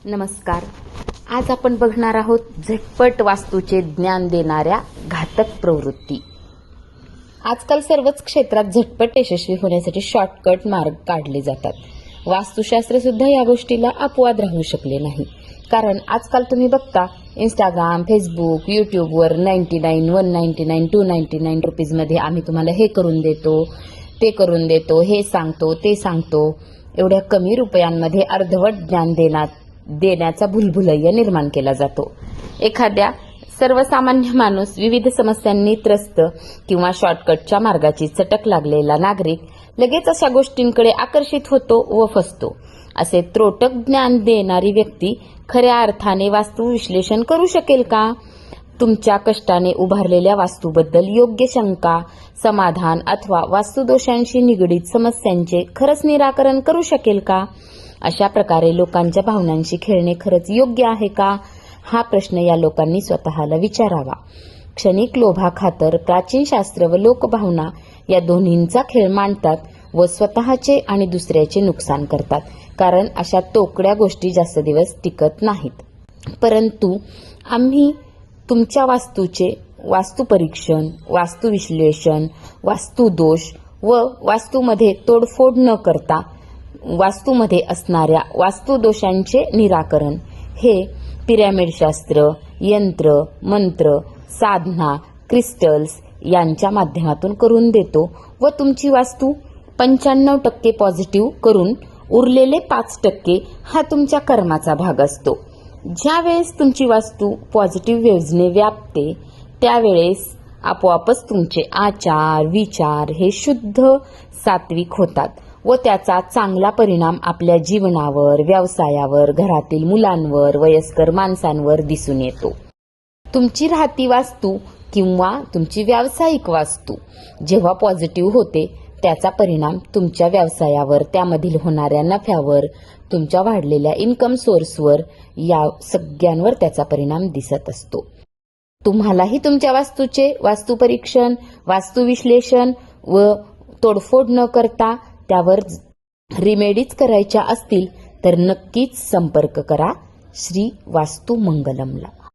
नमस्कार. आज आपण बघणार आहोत झटपट वास्तूचे ज्ञान देणाऱ्या घातक प्रवृत्ती. आजकाल सर्वच क्षेत्रात झटपट यशस्वी होण्यासाठी शॉर्टकट मार्ग काढले जातात. वास्तुशास्त्र सुद्धा या गोष्टीला अपवाद राहू शकले नाही. कारण आजकाल तुम्ही बघता इंस्टाग्राम, फेसबुक, यूट्यूबवर 99, 199, 299 रुपीजमध्ये आम्ही तुम्हाला हे करून देतो, ते करून देतो, हे सांगतो, ते सांगतो. एवढ्या कमी रुपयांमध्ये अर्धवट ज्ञान देण्याचा भुलभुलैया निर्माण केला जातो. एखाद्या सर्वसामान्य माणूस, विविध समस्यांनी त्रस्त किंवा शॉर्टकटच्या मार्गाची चटक लागलेला नागरिक लगेच अशा गोष्टींकडे आकर्षित होतो व फसतो. असे त्रोटक ज्ञान देणारी व्यक्ती खऱ्या अर्थाने वास्तू विश्लेषण करू शकेल का? तुमच्या कष्टाने उभारलेल्या वास्तूबद्दल योग्य शंका, समाधान अथवा वास्तुदोषांशी निगडीत समस्यांचे खरंच निराकरण करू शकेल का? अशा प्रकारे लोकांच्या भावनांशी खेळणे खरंच योग्य आहे का? हा प्रश्न या लोकांनी स्वतःला विचारावा. क्षणिक लोभाखातर प्राचीन शास्त्र व लोकभावना या दोन्हींचा खेळ मांडतात व स्वतःचे आणि दुसऱ्याचे नुकसान करतात. कारण अशा तोकड्या गोष्टी जास्त दिवस टिकत नाहीत. परंतु आम्ही तुमच्या वास्तूचे वास्तुपरीक्षण, वास्तुविश्लेषण, वास्तुदोष व वास्तूमध्ये तोडफोड न करता वास्तूमध्ये असणाऱ्या वास्तुदोषांचे निराकरण हे पिरॅमिडशास्त्र, यंत्र, मंत्र, साधना, क्रिस्टल्स यांच्या माध्यमातून करून देतो व तुमची वास्तू 95% पॉझिटिव्ह करून उरलेले 5% हा तुमच्या कर्माचा भाग असतो. ज्यावेळेस तुमची वास्तू पॉझिटिव्ह वेव्हजने व्यापते त्यावेळेस आपोआपच तुमचे आचार, विचार हे शुद्ध, सात्विक होतात व त्याचा चांगला परिणाम आपल्या जीवनावर, व्यवसायावर, घरातील मुलांवर, वयस्कर माणसांवर दिसून येतो. तुमची राहती वास्तू किंवा तुमची व्यावसायिक वास्तू जेव्हा पॉझिटिव्ह होते त्याचा परिणाम तुमच्या व्यवसायावर, त्यामधील होणाऱ्या नफ्यावर, तुमच्या वाढलेल्या इन्कम सोर्सवर, या सगळ्यांवर त्याचा परिणाम दिसत असतो. तुम्हालाही तुमच्या वास्तूचे वास्तुपरीक्षण, वास्तुविश्लेषण व तोडफोड न करता त्यावर रिमेडीज करायच्या असतील तर नक्कीच संपर्क करा श्री वास्तू मंगलमला.